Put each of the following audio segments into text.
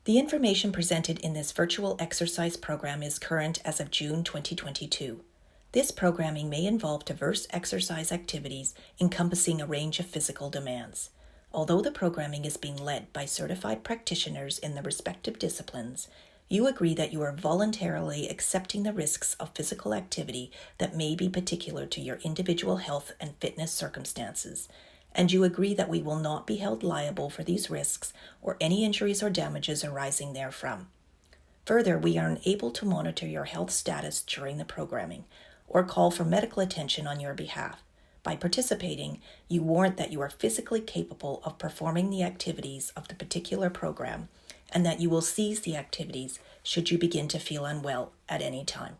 The information presented in this virtual exercise program is current as of June 2022. This programming may involve diverse exercise activities encompassing a range of physical demands. Although the programming is being led by certified practitioners in the respective disciplines, you agree that you are voluntarily accepting the risks of physical activity that may be particular to your individual health and fitness circumstances, and you agree that we will not be held liable for these risks or any injuries or damages arising therefrom. Further, we are unable to monitor your health status during the programming or call for medical attention on your behalf. By participating, you warrant that you are physically capable of performing the activities of the particular program and that you will cease the activities should you begin to feel unwell at any time.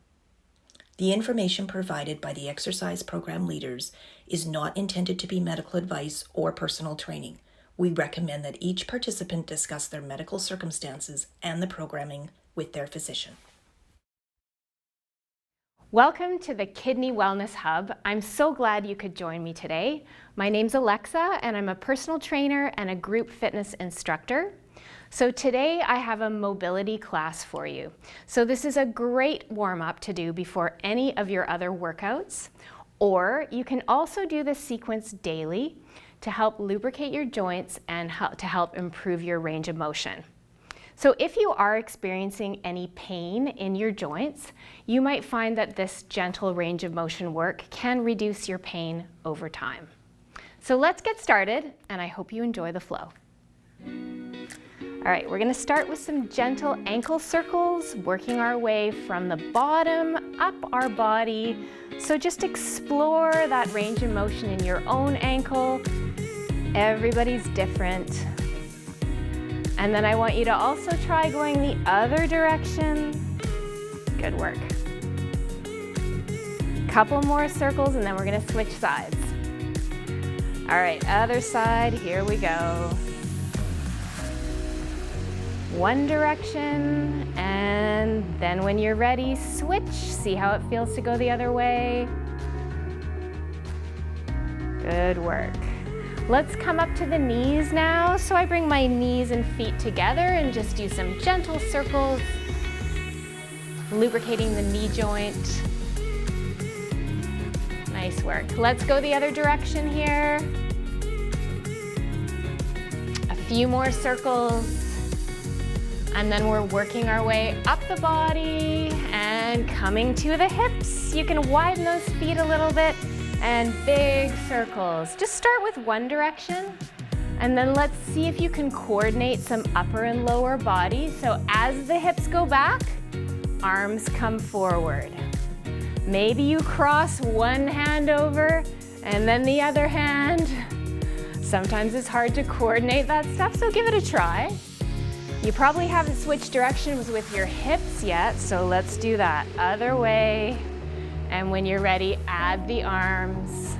The information provided by the exercise program leaders is not intended to be medical advice or personal training. We recommend that each participant discuss their medical circumstances and the programming with their physician. Welcome to the Kidney Wellness Hub. I'm so glad you could join me today. My name's Alexa and I'm a personal trainer and a group fitness instructor. So today I have a mobility class for you. So this is a great warm-up to do before any of your other workouts, or you can also do this sequence daily to help lubricate your joints and to help improve your range of motion. So if you are experiencing any pain in your joints, you might find that this gentle range of motion work can reduce your pain over time. So let's get started, and I hope you enjoy the flow. All right, we're gonna start with some gentle ankle circles, working our way from the bottom up our body. So just explore that range of motion in your own ankle. Everybody's different. And then I want you to also try going the other direction. Good work. Couple more circles and then we're gonna switch sides. All right, other side, here we go. One direction, and then when you're ready, switch. See how it feels to go the other way. Good work. Let's come up to the knees now. So I bring my knees and feet together and just do some gentle circles, lubricating the knee joint. Nice work. Let's go the other direction here. A few more circles. And then we're working our way up the body and coming to the hips. You can widen those feet a little bit and big circles. Just start with one direction and then let's see if you can coordinate some upper and lower body. So as the hips go back, arms come forward. Maybe you cross one hand over and then the other hand. Sometimes it's hard to coordinate that stuff, so give it a try. You probably haven't switched directions with your hips yet, so let's do that. Other way, and when you're ready, add the arms.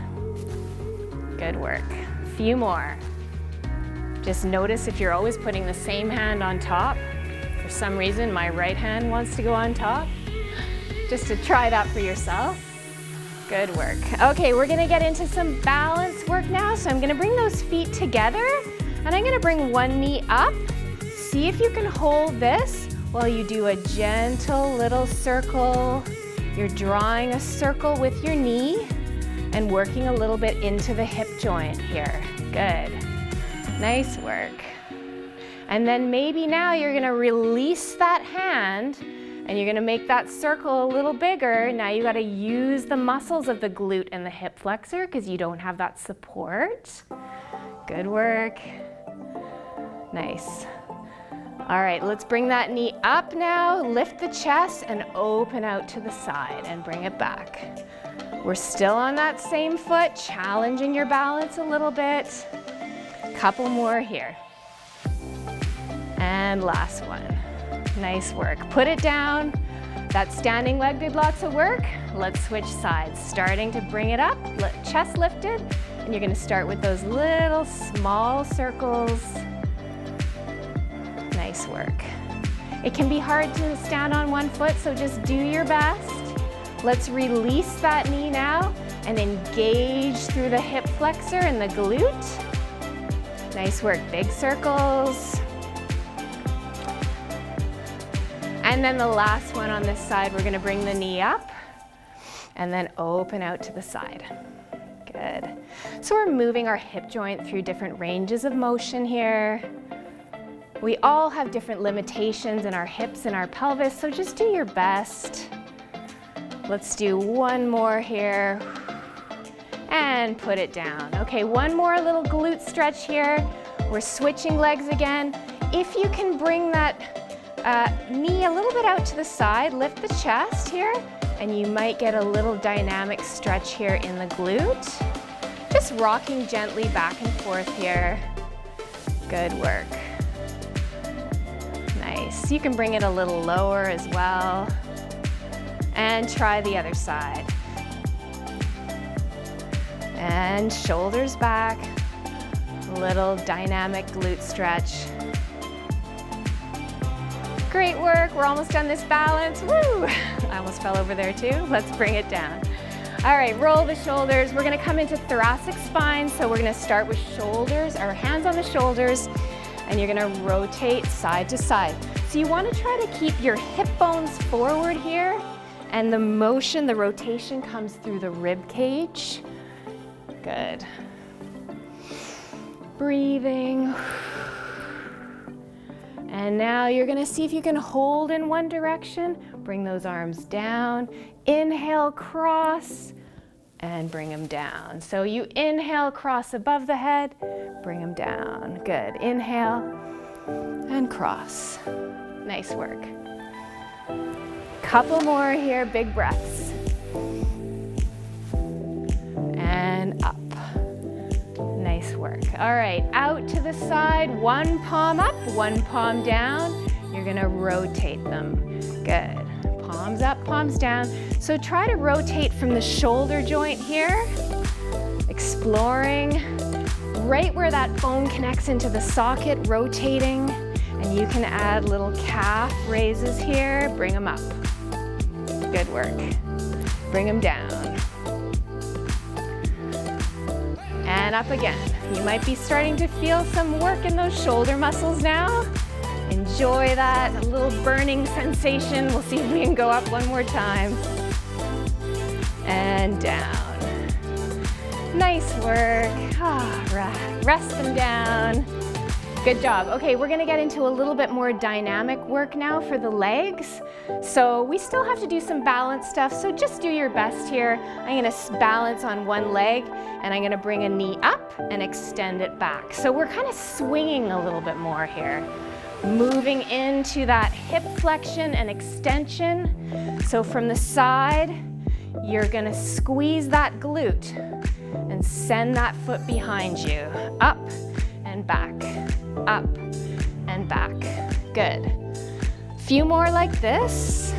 Good work. A few more. Just notice if you're always putting the same hand on top. For some reason, my right hand wants to go on top. Just to try that for yourself. Good work. Okay, we're gonna get into some balance work now, so I'm gonna bring those feet together, and I'm gonna bring one knee up. See if you can hold this while you do a gentle little circle. You're drawing a circle with your knee and working a little bit into the hip joint here. Good. Nice work. And then maybe now you're gonna release that hand and you're gonna make that circle a little bigger. Now you gotta use the muscles of the glute and the hip flexor because you don't have that support. Good work. Nice. All right, let's bring that knee up now, lift the chest and open out to the side and bring it back. We're still on that same foot, challenging your balance a little bit. Couple more here. And last one. Nice work. Put it down. That standing leg did lots of work. Let's switch sides. Starting to bring it up, chest lifted, and you're gonna start with those little small circles. Nice work. It can be hard to stand on one foot, so just do your best. Let's release that knee now and engage through the hip flexor and the glute. Nice work, big circles. And then the last one on this side, we're gonna bring the knee up and then open out to the side. Good. So we're moving our hip joint through different ranges of motion here. We all have different limitations in our hips and our pelvis, so just do your best. Let's do one more here. And put it down. Okay, one more little glute stretch here. We're switching legs again. If you can bring that knee a little bit out to the side, lift the chest here, and you might get a little dynamic stretch here in the glute. Just rocking gently back and forth here. Good work. Nice. You can bring it a little lower as well. And try the other side. And shoulders back, little dynamic glute stretch. Great work, we're almost done this balance. Woo! I almost fell over there too. Let's bring it down. All right, roll the shoulders. We're gonna come into thoracic spine. So we're gonna start with shoulders, our hands on the shoulders, and you're gonna rotate side to side. So you wanna try to keep your hip bones forward here, and the motion, the rotation comes through the rib cage. Good. Breathing. And now you're gonna see if you can hold in one direction. Bring those arms down. Inhale, cross, and bring them down. So you inhale, cross above the head, bring them down. Good. Inhale and cross. Nice work. Couple more here, big breaths. And up. Nice work. All right, out to the side, one palm up, one palm down. You're gonna rotate them. Good. Palms up, palms down. So try to rotate from the shoulder joint here, exploring right where that bone connects into the socket, rotating, and you can add little calf raises here. Bring them up. Good work. Bring them down. And up again. You might be starting to feel some work in those shoulder muscles now. Enjoy that, a little burning sensation. We'll see if we can go up one more time. And down. Nice work. Rest them down. Good job. Okay, we're gonna get into a little bit more dynamic work now for the legs. So we still have to do some balance stuff, so just do your best here. I'm gonna balance on one leg, and I'm gonna bring a knee up and extend it back. So we're kind of swinging a little bit more here. Moving into that hip flexion and extension. So from the side, you're gonna squeeze that glute and send that foot behind you. Up and back, up and back. Good. Few more like this.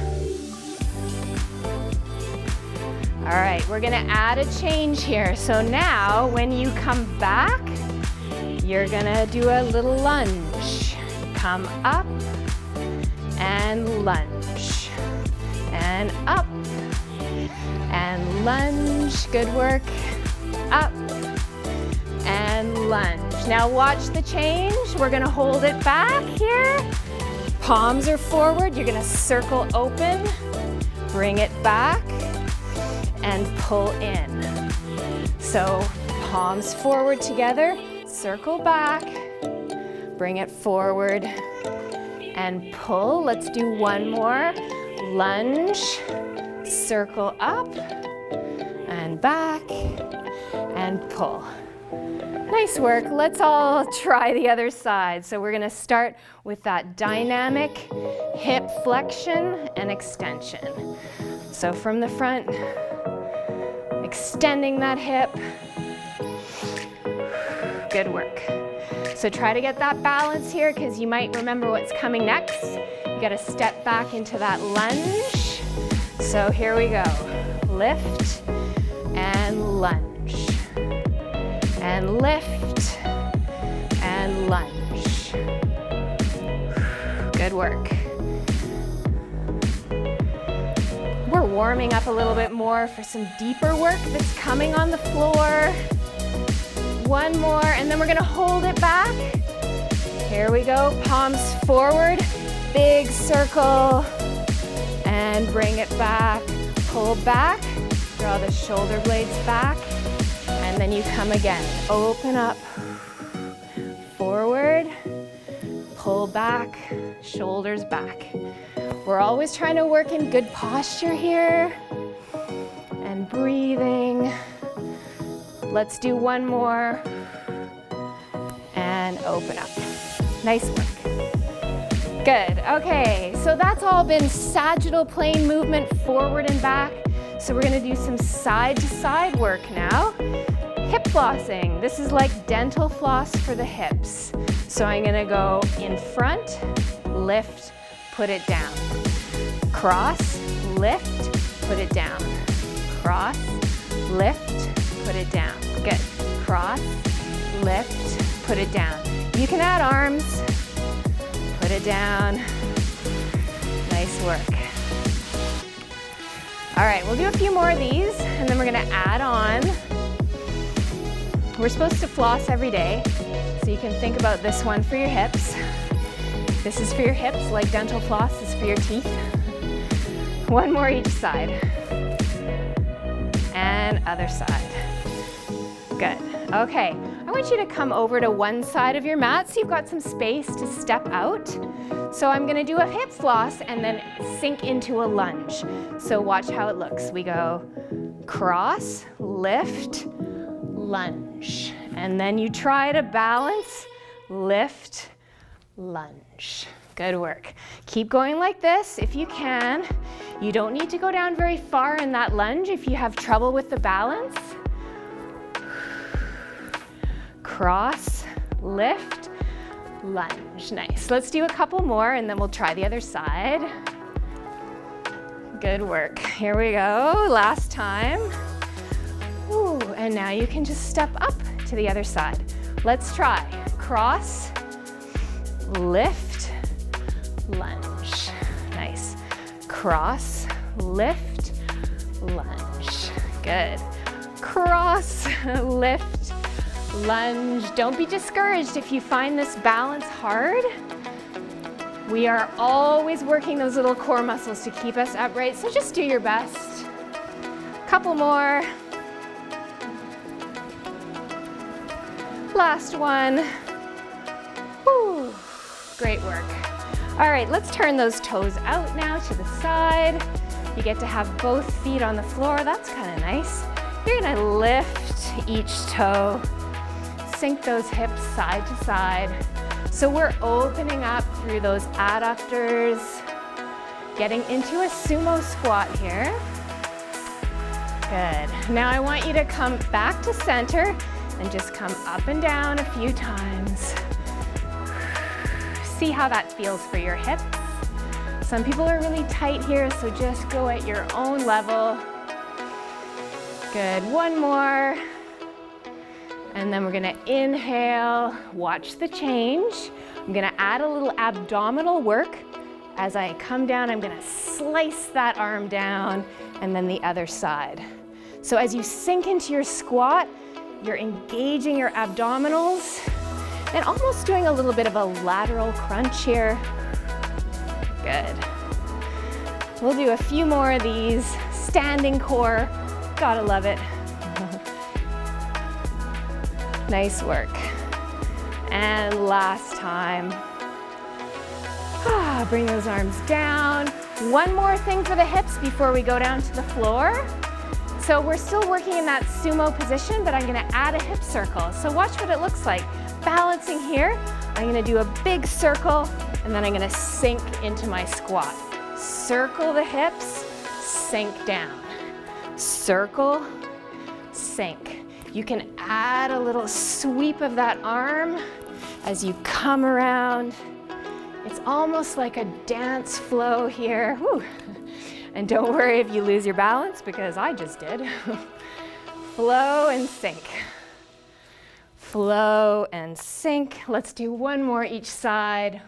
All right, we're gonna add a change here. So now when you come back, you're gonna do a little lunge. Come up and lunge. And up and lunge. Good work. Up and lunge. Now watch the change. We're gonna hold it back here. Palms are forward. You're gonna circle open, bring it back, and pull in. So palms forward together, circle back, bring it forward, and pull. Let's do one more. Lunge, circle up, and back, and pull. Nice work. Let's all try the other side. So we're gonna start with that dynamic hip flexion and extension. So from the front, extending that hip. Good work. So try to get that balance here because you might remember what's coming next. You gotta step back into that lunge. So here we go. Lift and lunge. And lift and lunge. Good work. We're warming up a little bit more for some deeper work that's coming on the floor. One more, and then we're gonna hold it back. Here we go, palms forward, big circle. and bring it back. Pull back, draw the shoulder blades back, and then you come again. Open up, forward, pull back, shoulders back. We're always trying to work in good posture here and breathing. Let's do one more and open up. Nice work. Good, okay, so that's all been sagittal plane movement forward and back. So we're gonna do some side to side work now. Hip flossing, this is like dental floss for the hips. So I'm gonna go in front, lift, put it down. Cross, lift, put it down. Cross, lift, put it down. Good, cross, lift, put it down. You can add arms. Put it down. Nice work. All right, we'll do a few more of these, and then we're gonna add on. We're supposed to floss every day, so you can think about this one for your hips. This is for your hips, like dental floss is for your teeth. One more each side. And other side. Good. Okay. I want you to come over to one side of your mat so you've got some space to step out. So I'm gonna do a hip floss and then sink into a lunge. So watch how it looks. We go cross, lift, lunge. And then you try to balance, lift, lunge. Good work. Keep going like this if you can. You don't need to go down very far in that lunge if you have trouble with the balance. Cross, lift, lunge. Nice. Let's do a couple more and then we'll try the other side. Good work. Here we go. Last time. Ooh, and now you can just step up to the other side. Let's try. Cross, lift, lunge. Nice. Cross, lift, lunge. Good. Cross, lift, lunge. Don't be discouraged if you find this balance hard. We are always working those little core muscles to keep us upright, so just do your best. Couple more. Last one. Whew. Great work. All right, let's turn those toes out now to the side. You get to have both feet on the floor. That's kind of nice. You're gonna lift each toe. Sink those hips side to side. So we're opening up through those adductors, getting into a sumo squat here. Good. Now I want you to come back to center and just come up and down a few times. See how that feels for your hips. Some people are really tight here, so just go at your own level. Good, one more. And then we're gonna inhale, watch the change. I'm gonna add a little abdominal work. As I come down, I'm gonna slice that arm down and then the other side. So as you sink into your squat, you're engaging your abdominals and almost doing a little bit of a lateral crunch here. Good. We'll do a few more of these. Standing core, gotta love it. Nice work. And last time. Bring those arms down. One more thing for the hips before we go down to the floor. So we're still working in that sumo position, but I'm gonna add a hip circle. So watch what it looks like. Balancing here, I'm gonna do a big circle, and then I'm gonna sink into my squat. Circle the hips, sink down. Circle, sink. You can add a little sweep of that arm as you come around. It's almost like a dance flow here. Whew. And don't worry if you lose your balance, because I just did. Flow and sink. Flow and sink. Let's do one more each side.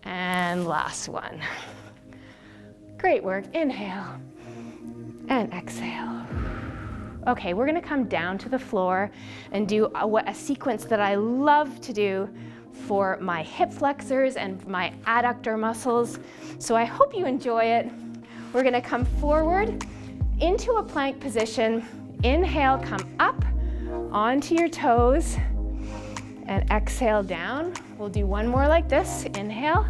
And last one. Great work. Inhale and exhale. Okay, we're gonna come down to the floor and do a sequence that I love to do for my hip flexors and my adductor muscles. So I hope you enjoy it. We're gonna come forward into a plank position. Inhale, come up onto your toes, and exhale down. We'll do one more like this. Inhale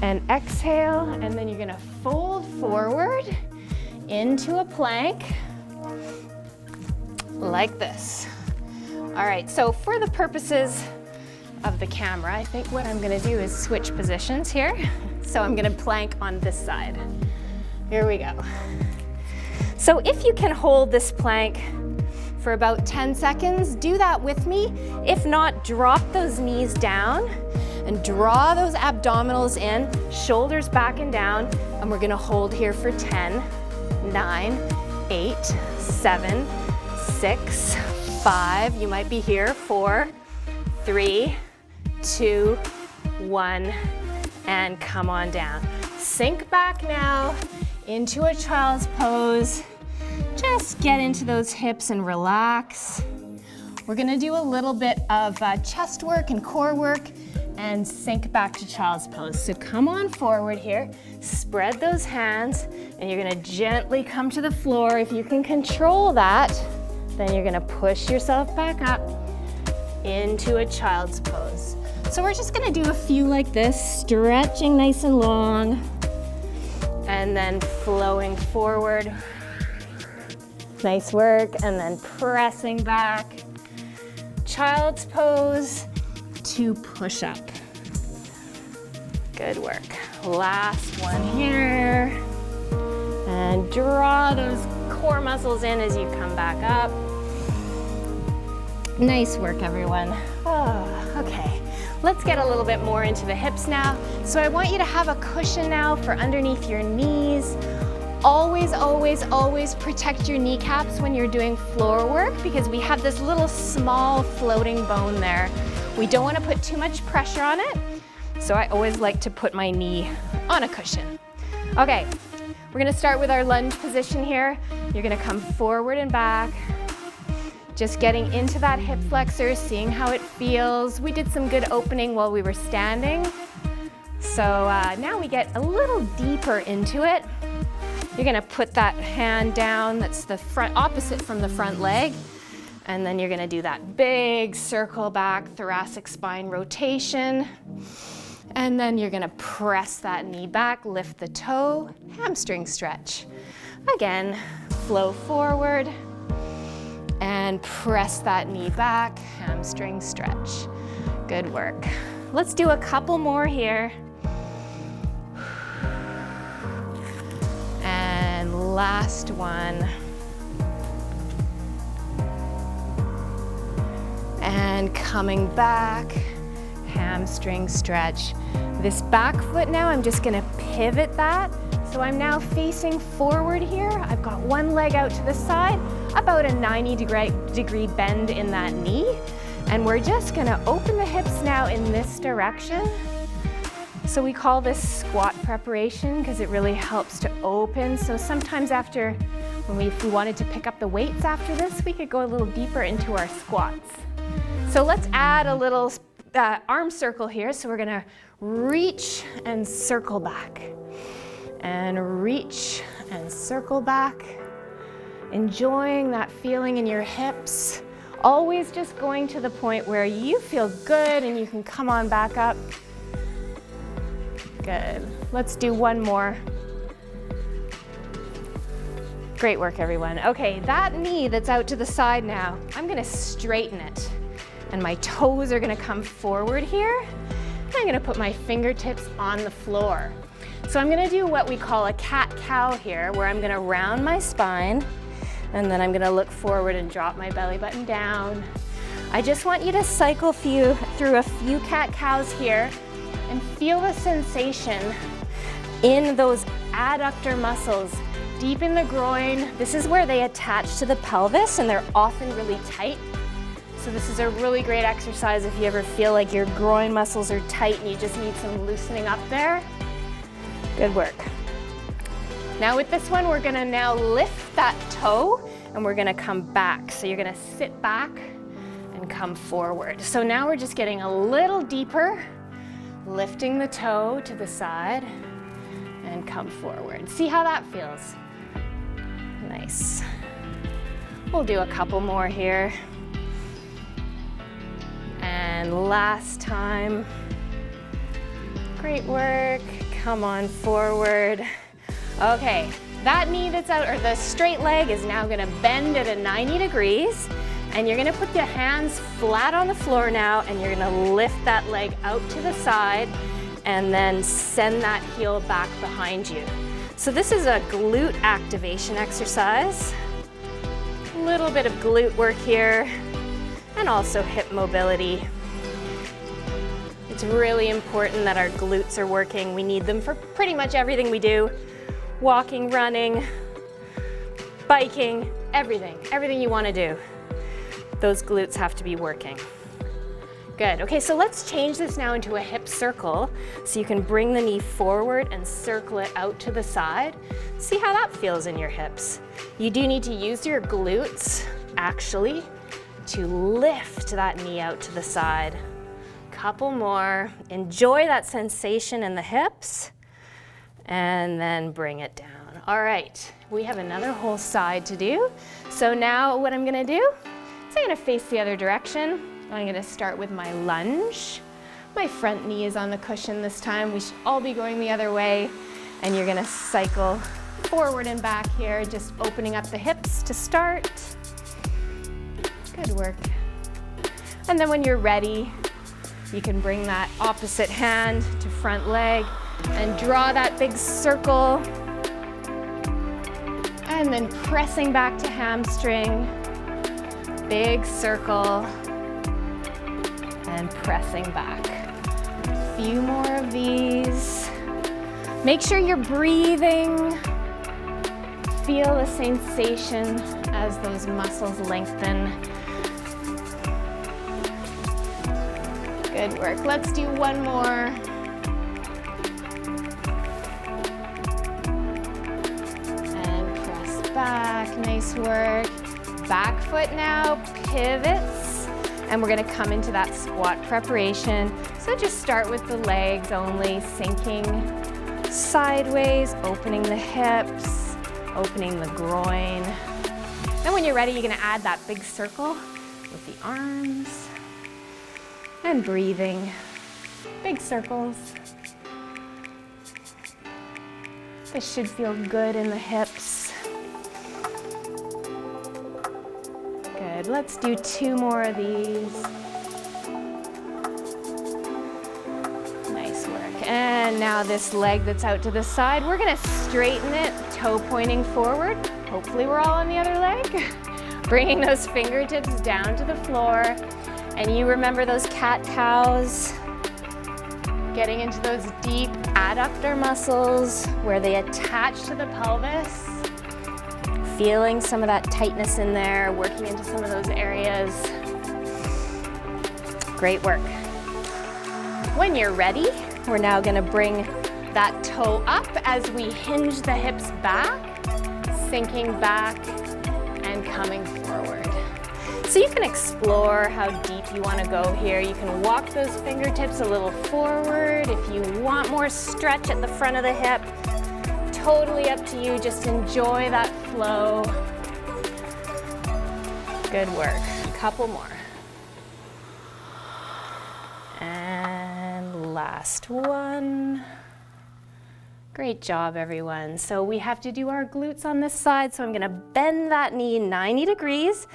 and exhale, and then you're gonna fold forward into a plank like this. All right, so for the purposes of the camera, I think what I'm gonna do is switch positions here. So I'm gonna plank on this side. Here we go. So if you can hold this plank for about 10 seconds, do that with me. If not, drop those knees down and draw those abdominals in, shoulders back and down, and we're gonna hold here for 10, 9, 8, 7, 6, 5, you might be here, 4, 3, 2, 1, and come on down. Sink back now into a child's pose. Just get into those hips and relax. We're gonna do a little bit of chest work and core work and sink back to child's pose. So come on forward here, spread those hands, and you're gonna gently come to the floor. If you can control that, then you're gonna push yourself back up into a child's pose. So we're just gonna do a few like this, stretching nice and long, and then flowing forward. Nice work, and then pressing back. Child's pose to push up. Good work. Last one here. And draw those core muscles in as you come back up. Nice work, everyone. Oh, okay. Let's get a little bit more into the hips now. So I want you to have a cushion now for underneath your knees. Always, always, always protect your kneecaps when you're doing floor work because we have this little small floating bone there. We don't want to put too much pressure on it, so I always like to put my knee on a cushion. Okay, we're going to start with our lunge position here. You're going to come forward and back, just getting into that hip flexor, seeing how it feels. We did some good opening while we were standing, so now we get a little deeper into it. You're gonna put that hand down, that's the front, opposite from the front leg, and then you're gonna do that big circle back, thoracic spine rotation, and then you're gonna press that knee back, lift the toe, hamstring stretch. Again, flow forward, and press that knee back, hamstring stretch. Good work. Let's do a couple more here. And last one. And coming back, hamstring stretch. This back foot now, I'm just gonna pivot that. So I'm now facing forward here. I've got one leg out to the side, about a 90-degree bend in that knee. And we're just gonna open the hips now in this direction. So we call this squat preparation because it really helps to open. So sometimes after, if we wanted to pick up the weights after this, we could go a little deeper into our squats. So let's add a little arm circle here. So we're gonna reach and circle back. And reach and circle back. Enjoying that feeling in your hips. Always just going to the point where you feel good and you can come on back up. Good. Let's do one more. Great work, everyone. Okay, that knee that's out to the side now, I'm gonna straighten it. And my toes are gonna come forward here. And I'm gonna put my fingertips on the floor. So I'm gonna do what we call a cat-cow here, where I'm gonna round my spine, and then I'm gonna look forward and drop my belly button down. I just want you to cycle through a few cat-cows here and feel the sensation in those adductor muscles, deep in the groin. This is where they attach to the pelvis and they're often really tight. So this is a really great exercise if you ever feel like your groin muscles are tight and you just need some loosening up there. Good work. Now with this one, we're gonna now lift that toe and we're gonna come back. So you're gonna sit back and come forward. So now we're just getting a little deeper, lifting the toe to the side and come forward. See how that feels? Nice. We'll do a couple more here. And last time. Great work. Come on forward. Okay, that knee that's out, or the straight leg, is now gonna bend at a 90 degrees. And you're gonna put your hands flat on the floor now, and you're gonna lift that leg out to the side and then send that heel back behind you. So this is a glute activation exercise. A little bit of glute work here, and also hip mobility. It's really important that our glutes are working. We need them for pretty much everything we do. Walking, running, biking, everything you want to do. Those glutes have to be working. Good. Okay, so let's change this now into a hip circle. So you can bring the knee forward and circle it out to the side. See how that feels in your hips. You do need to use your glutes, actually, to lift that knee out to the side. Couple more. Enjoy that sensation in the hips, and then bring it down. All right, we have another whole side to do. So now what I'm gonna do is I'm gonna face the other direction. I'm gonna start with my lunge. My front knee is on the cushion this time. We should all be going the other way. And you're gonna cycle forward and back here, just opening up the hips to start. Good work. And then when you're ready, you can bring that opposite hand to front leg and draw that big circle. And then pressing back to hamstring. Big circle. And pressing back. A few more of these. Make sure you're breathing. Feel the sensation as those muscles lengthen. Good work. Let's do one more. And press back. Nice work. Back foot now pivots. And we're gonna come into that squat preparation. So just start with the legs only, sinking sideways, opening the hips, opening the groin. Then when you're ready, you're gonna add that big circle with the arms and breathing. Big circles. This should feel good in the hips. Good, let's do two more of these. Nice work. And now this leg that's out to the side, we're gonna straighten it, toe pointing forward. Hopefully we're all on the other leg. Bringing those fingertips down to the floor. And you remember those cat-cows, getting into those deep adductor muscles where they attach to the pelvis. Feeling some of that tightness in there, working into some of those areas. Great work. When you're ready, we're now gonna bring that toe up as we hinge the hips back, sinking back and coming forward. So you can explore how deep you want to go here. You can walk those fingertips a little forward. If you want more stretch at the front of the hip, totally up to you. Just enjoy that flow. Good work. A couple more. And last one. Great job, everyone. So we have to do our glutes on this side. So I'm going to bend that knee 90 degrees.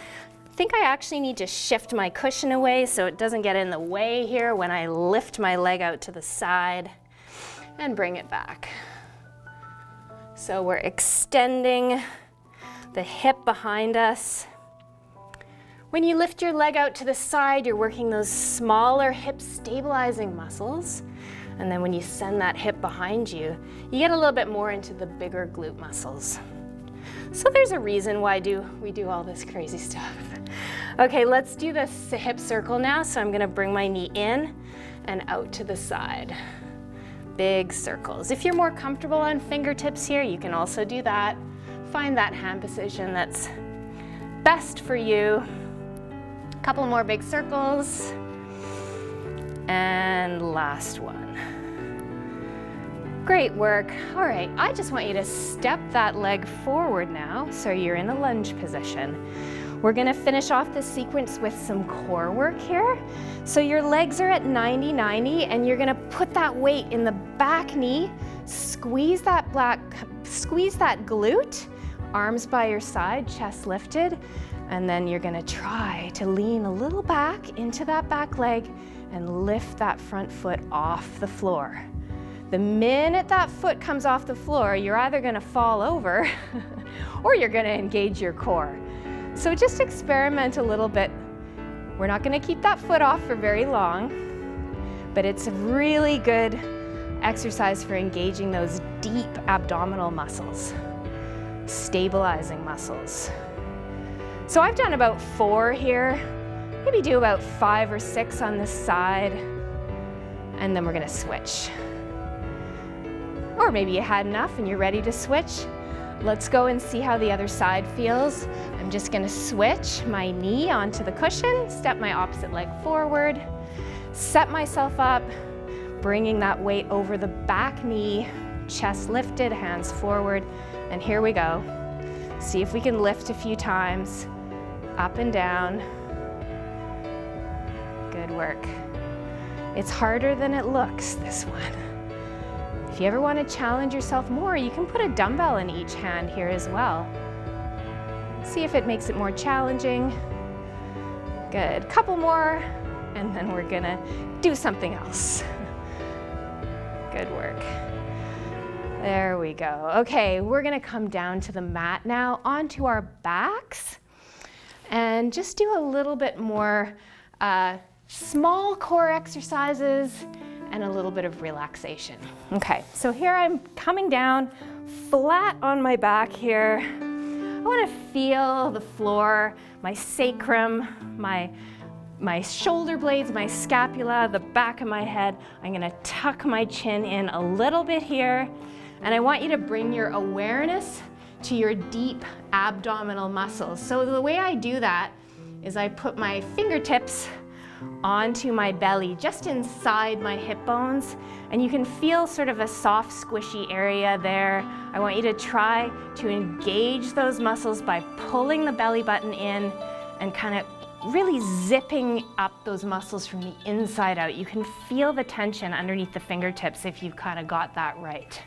I think I actually need to shift my cushion away so it doesn't get in the way here when I lift my leg out to the side and bring it back. So we're extending the hip behind us. When you lift your leg out to the side, you're working those smaller hip stabilizing muscles. And then when you send that hip behind you, you get a little bit more into the bigger glute muscles. So there's a reason why we do all this crazy stuff. Okay, let's do this hip circle now. So I'm gonna bring my knee in and out to the side. Big circles. If you're more comfortable on fingertips here, you can also do that. Find that hand position that's best for you. Couple more big circles. And last one. Great work. All right, I just want you to step that leg forward now, so you're in a lunge position. We're gonna finish off this sequence with some core work here. So your legs are at 90-90, and you're gonna put that weight in the back knee, squeeze that glute, arms by your side, chest lifted, and then you're gonna try to lean a little back into that back leg and lift that front foot off the floor. The minute that foot comes off the floor, you're either gonna fall over or you're gonna engage your core. So just experiment a little bit. We're not gonna keep that foot off for very long, but it's a really good exercise for engaging those deep abdominal muscles, stabilizing muscles. So I've done about 4 here. Maybe do about 5 or 6 on this side, and then we're gonna switch. Or maybe you had enough and you're ready to switch. Let's go and see how the other side feels. I'm just gonna switch my knee onto the cushion, step my opposite leg forward, set myself up, bringing that weight over the back knee, chest lifted, hands forward, and here we go. See if we can lift a few times, up and down. Good work. It's harder than it looks, this one. If you ever want to challenge yourself more, you can put a dumbbell in each hand here as well. See if it makes it more challenging. Good, couple more, and then we're gonna do something else. Good work. There we go. Okay, we're gonna come down to the mat now, onto our backs, and just do a little bit more small core exercises and a little bit of relaxation. Okay, so here I'm coming down flat on my back here. I want to feel the floor, my sacrum, my shoulder blades, my scapula, the back of my head. I'm going to tuck my chin in a little bit here, and I want you to bring your awareness to your deep abdominal muscles. So the way I do that is I put my fingertips onto my belly, just inside my hip bones, and you can feel sort of a soft, squishy area there. I want you to try to engage those muscles by pulling the belly button in and kind of really zipping up those muscles from the inside out. You can feel the tension underneath the fingertips if you've kind of got that right.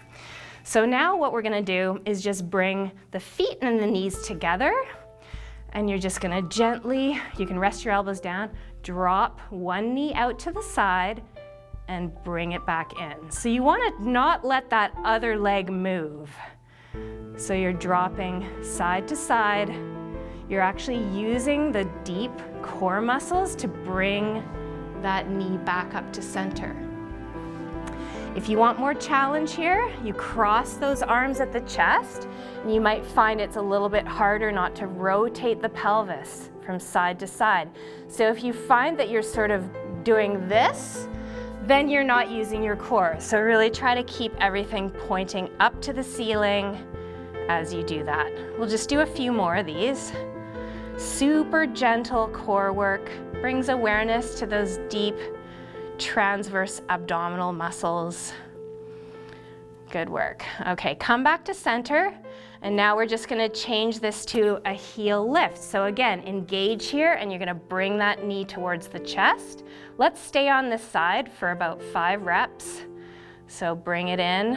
So now what we're gonna do is just bring the feet and the knees together, and you're just gonna gently, you can rest your elbows down, drop one knee out to the side and bring it back in. So you want to not let that other leg move. So you're dropping side to side. You're actually using the deep core muscles to bring that knee back up to center. If you want more challenge here, you cross those arms at the chest, and you might find it's a little bit harder not to rotate the pelvis from side to side. So if you find that you're sort of doing this, then you're not using your core. So really try to keep everything pointing up to the ceiling as you do that. We'll just do a few more of these. Super gentle core work, brings awareness to those deep transverse abdominal muscles. Good work. Okay, come back to center. And now we're just gonna change this to a heel lift. So again, engage here, and you're gonna bring that knee towards the chest. Let's stay on this side for about 5 reps. So bring it in.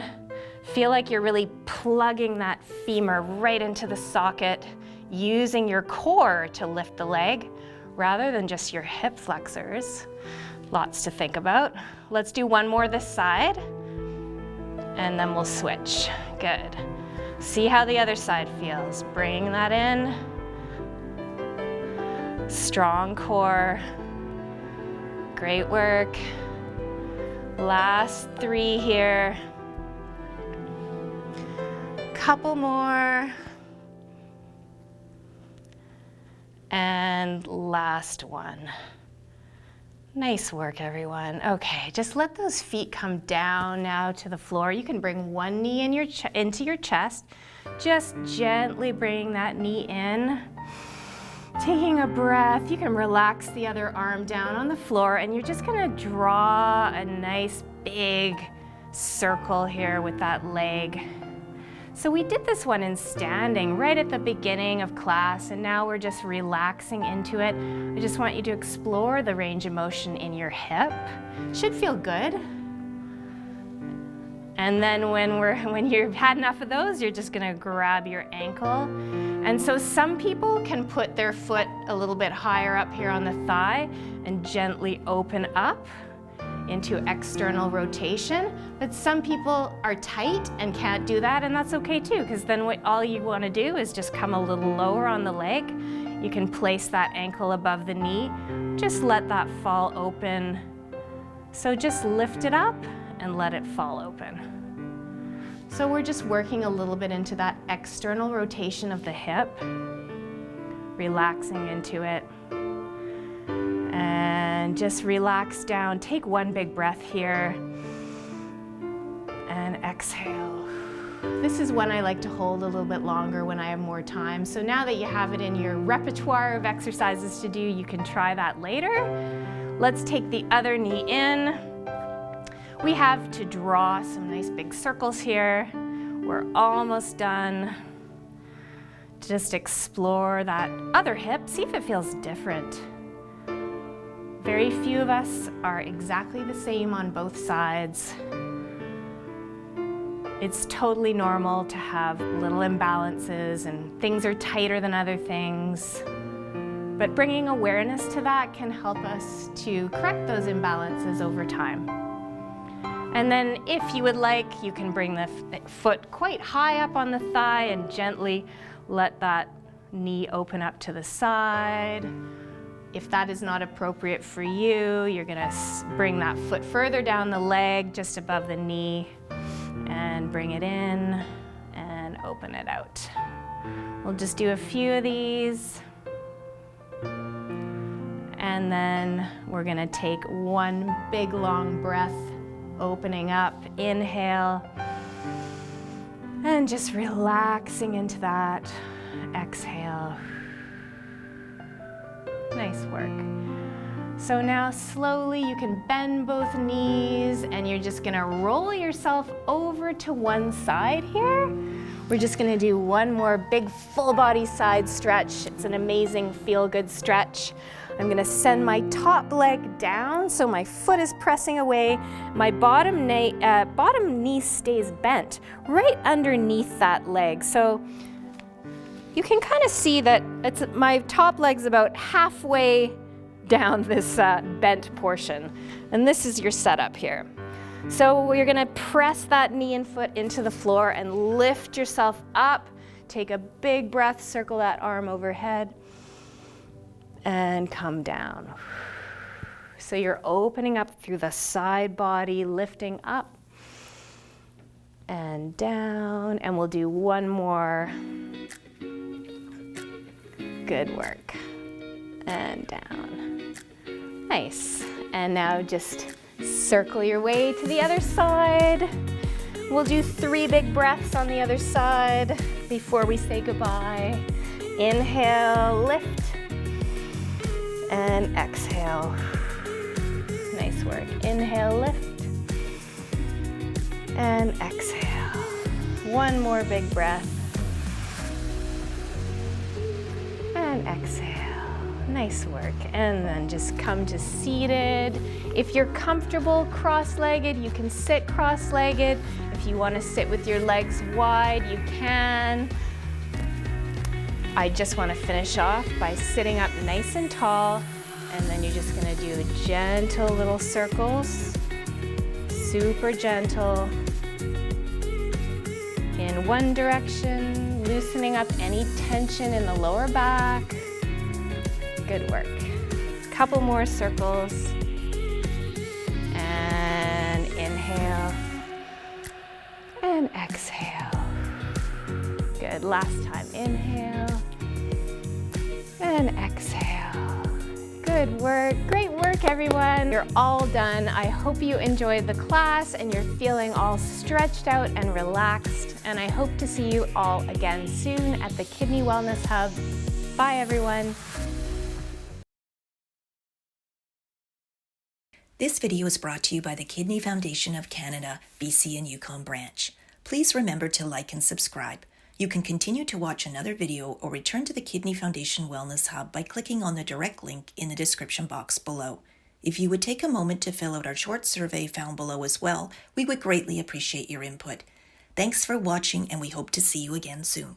Feel like you're really plugging that femur right into the socket, using your core to lift the leg rather than just your hip flexors. Lots to think about. Let's do one more this side, and then we'll switch. Good. See how the other side feels. Bring that in. Strong core. Great work. Last 3 here. Couple more. And last one. Nice work, everyone. Okay, just let those feet come down now to the floor. You can bring one knee into your chest. Just gently bring that knee in. Taking a breath, you can relax the other arm down on the floor, and you're just gonna draw a nice big circle here with that leg. So we did this one in standing right at the beginning of class, and now we're just relaxing into it. I just want you to explore the range of motion in your hip. Should feel good. And then when you've had enough of those, you're just gonna grab your ankle. And so some people can put their foot a little bit higher up here on the thigh and gently open up into external rotation. But some people are tight and can't do that, and that's okay too, because then all you wanna do is just come a little lower on the leg. You can place that ankle above the knee. Just let that fall open. So just lift it up and let it fall open. So we're just working a little bit into that external rotation of the hip, relaxing into it. And just relax down. Take one big breath here and exhale. This is one I like to hold a little bit longer when I have more time. So now that you have it in your repertoire of exercises to do, you can try that later. Let's take the other knee in. We have to draw some nice big circles here. We're almost done. Just explore that other hip, see if it feels different. Very few of us are exactly the same on both sides. It's totally normal to have little imbalances and things are tighter than other things. But bringing awareness to that can help us to correct those imbalances over time. And then if you would like, you can bring the foot quite high up on the thigh and gently let that knee open up to the side. If that is not appropriate for you, you're gonna bring that foot further down the leg, just above the knee, and bring it in and open it out. We'll just do a few of these. And then we're gonna take one big long breath, opening up, inhale, and just relaxing into that, exhale. Nice work. So now slowly you can bend both knees and you're just gonna roll yourself over to one side here. We're just gonna do one more big full body side stretch. It's an amazing feel-good stretch. I'm gonna send my top leg down so my foot is pressing away. My bottom knee stays bent right underneath that leg. So you can kind of see that my top leg's about halfway down this bent portion. And this is your setup here. So you're gonna press that knee and foot into the floor and lift yourself up. Take a big breath, circle that arm overhead, and come down. So you're opening up through the side body, lifting up and down, and we'll do one more. Good work. And down. Nice. And now just circle your way to the other side. We'll do 3 big breaths on the other side before we say goodbye. Inhale, lift. And exhale. Nice work. Inhale, lift. And exhale. One more big breath. And exhale. Nice work. And then just come to seated. If you're comfortable cross-legged, you can sit cross-legged. If you want to sit with your legs wide, you can. I just want to finish off by sitting up nice and tall, and then you're just going to do gentle little circles, super gentle, in one direction, loosening up any tension in the lower back. Good work. Couple more circles, and inhale, and exhale. Good, last time, inhale, and exhale. Good work, great work everyone. You're all done. I hope you enjoyed the class and you're feeling all stretched out and relaxed. And I hope to see you all again soon at the Kidney Wellness Hub. Bye everyone. This video is brought to you by the Kidney Foundation of Canada, BC and Yukon branch. Please remember to like and subscribe. You can continue to watch another video or return to the Kidney Foundation Wellness Hub by clicking on the direct link in the description box below. If you would take a moment to fill out our short survey found below as well, we would greatly appreciate your input. Thanks for watching, and we hope to see you again soon.